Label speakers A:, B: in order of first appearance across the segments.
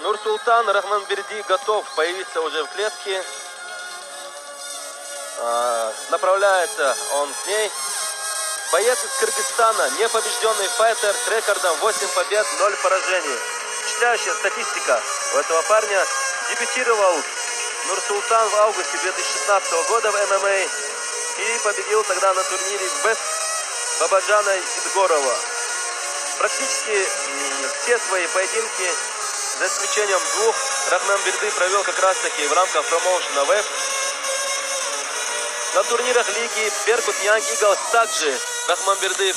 A: Нурсултан Рахманберди готов появиться уже в клетке. Направляется он к ней. Боец из Кыргызстана, непобежденный файтер с рекордом 8 побед, 0 поражений. Впечатляющая статистика у этого парня. Дебютировал Нурсултан в августе 2016 года в ММА и победил тогда на турнире без Бабаджана Идгорова. Практически все свои поединки, за исключением 2, Рахманберди провел как раз таки в рамках промоушена ВЭФ. На турнирах лиги Беркут Янг Иглс также Рахманберди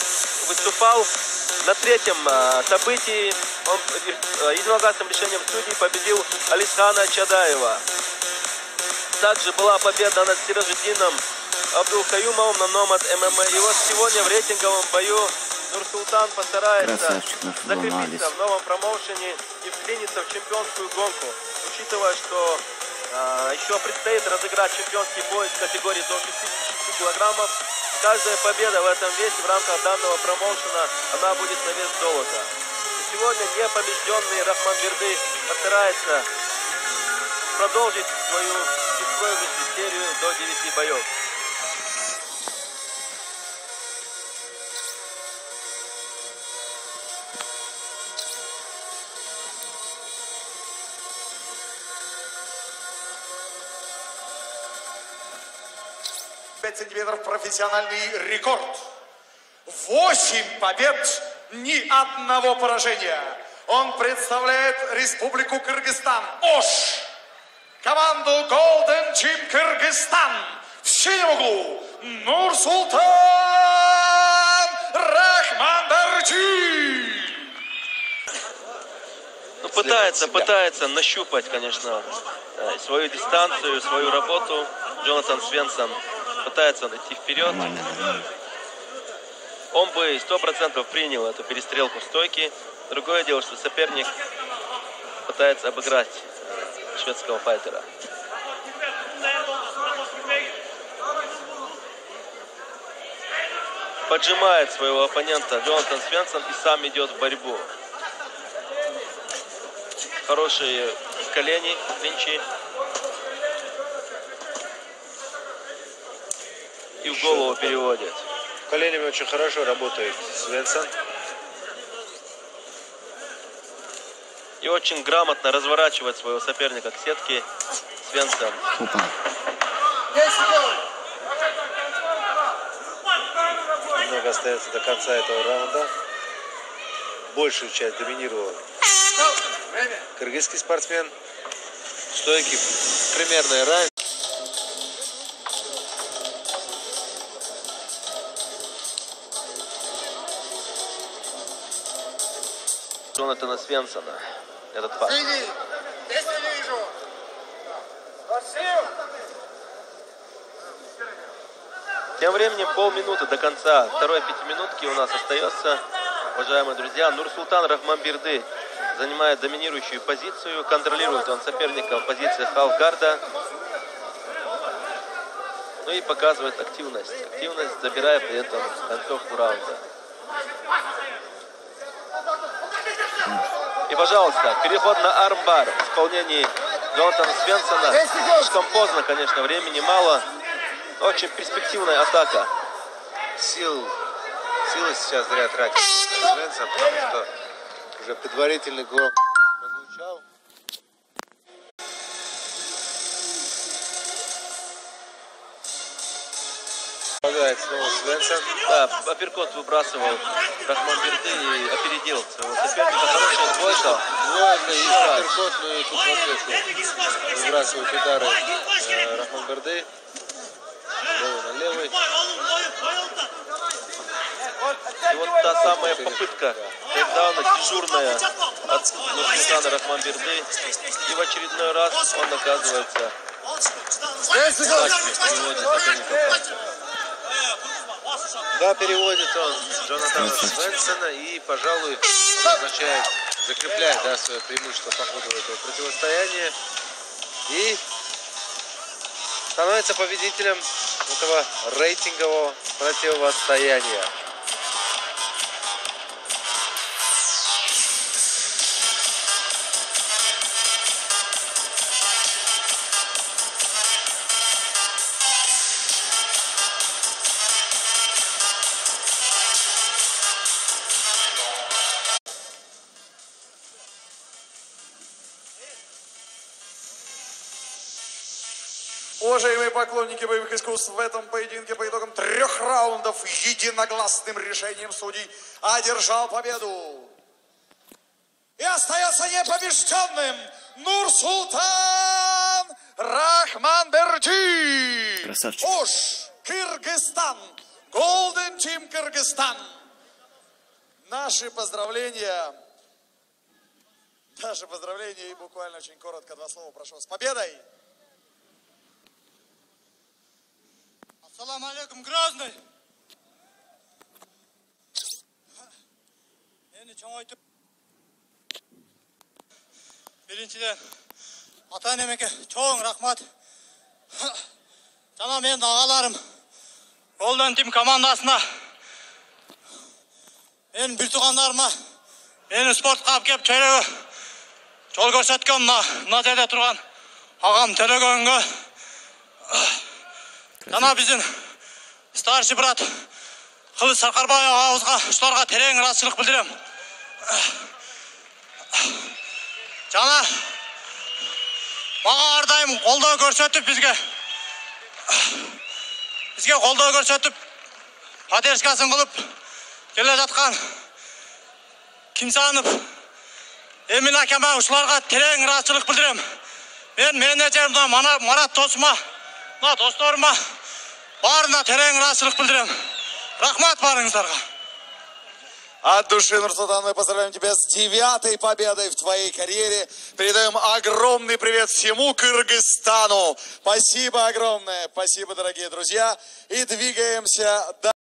A: выступал. На 3-м событии он единогласным решением судей победил Алисхана Чадаева. Также была победа над Сиражиддином Абдулкаюмовым на Номад ММА. И вот сегодня в рейтинговом бою Нурсултан постарается закрепиться в новом промоушене и вклиниться в чемпионскую гонку. Учитывая, что еще предстоит разыграть чемпионский бой в категории до 66 килограммов. Каждая победа в этом весе в рамках данного промоушена, она будет на вес золота. И сегодня непобежденный Рахманберди постарается продолжить свою беспроигрышную серию до 9 боев.
B: Сантиметров профессиональный рекорд. 8 побед, ни одного поражения. Он представляет Республику Кыргызстан. ОШ. Команду Golden Team Кыргызстан. В синем углу Нурсултан Рахманберди.
A: Ну, пытается нащупать, конечно, свою дистанцию, свою работу. Джонатан Свенсон пытается он идти вперед. Он бы 100% принял эту перестрелку в стойке. Другое дело, что соперник пытается обыграть шведского файтера. Поджимает своего оппонента Джонатан Свенсон и сам идет в борьбу. Хорошие колени, клинчи. И в голову переводит.
C: Коленями очень хорошо работает Свенсон.
A: И очень грамотно разворачивает своего соперника к сетке Свенсон.
C: Немного остается до конца этого раунда. Большую часть доминировал кыргызский спортсмен. Стойки примерное равенство.
A: Джонатана Свенсона. Этот факт. Тем временем полминуты до конца второй пятиминутки у нас остается. Уважаемые друзья, Нурсултан Рахманберди занимает доминирующую позицию. Контролирует он соперника в позиции халфгарда. Ну и показывает активность. Активность, забирая при этом концовку раунда. И, пожалуйста, переход на армбар в исполнении Джонатана Свенсона. Слишком поздно, конечно, времени мало. Очень перспективная атака.
C: Силы сейчас зря тратит Свенсон, потому что уже предварительный гол прозвучал. Помогает снова Свенсон.
A: Да, апперкот выбрасывал Рахманберди и опередил своего соперника. Хорошая двойка.
C: Двойка и апперкот, но и тут вообще выбрасывают удары Рахманберди. Левый на левый.
A: И вот та самая попытка, тейкдауна дежурная от Нурсултана Рахманберди. И в очередной раз он оказывается переводит соперника.
C: Да, переводит он Джонатана Свенсона и, пожалуй, закрепляет свое преимущество по ходу этого противостояния. И становится победителем этого рейтингового противостояния.
B: Уважаемые поклонники боевых искусств, в этом поединке по итогам 3 раундов единогласным решением судей одержал победу. И остается непобежденным Нурсултан Рахманберди.
D: Красавчик.
B: Ош, Кыргызстан. Golden Team Кыргызстан. Наши поздравления. Наши поздравления и буквально очень коротко 2 слова прошу. С победой!
E: Ассаламу алейкум, Грозный! Мені чоңойтып, биринчиден ата-энемеге чоң рахмат. Жана менин агаларым Golden Team командасына, менин бир туугандарыма, мени спортко алып келип чөйрөгө жол көрсөткөн мына жерде турган агам Төлөгөнгө, жана биздин старший брат Кылыч Саркарбай агабызга, ушуларга терең ыраазычылык билдирем. Жана мага ар дайым колдоо көрсөтүп, бизге колдоо көрсөтүп, поддержкасын кылып келе жаткан Кинсанов Эмин акама, ушуларга терең ыраазычылык билдирем. Мен менеджерим Марат досума, досторума баарына терең ыраазычылык билдирем. Рахмат барыңыздарга.
B: От души, Нурсултан, мы поздравляем тебя с 9-й победой в твоей карьере. Передаем огромный привет всему Кыргызстану. Спасибо огромное. Спасибо, дорогие друзья. И двигаемся дальше.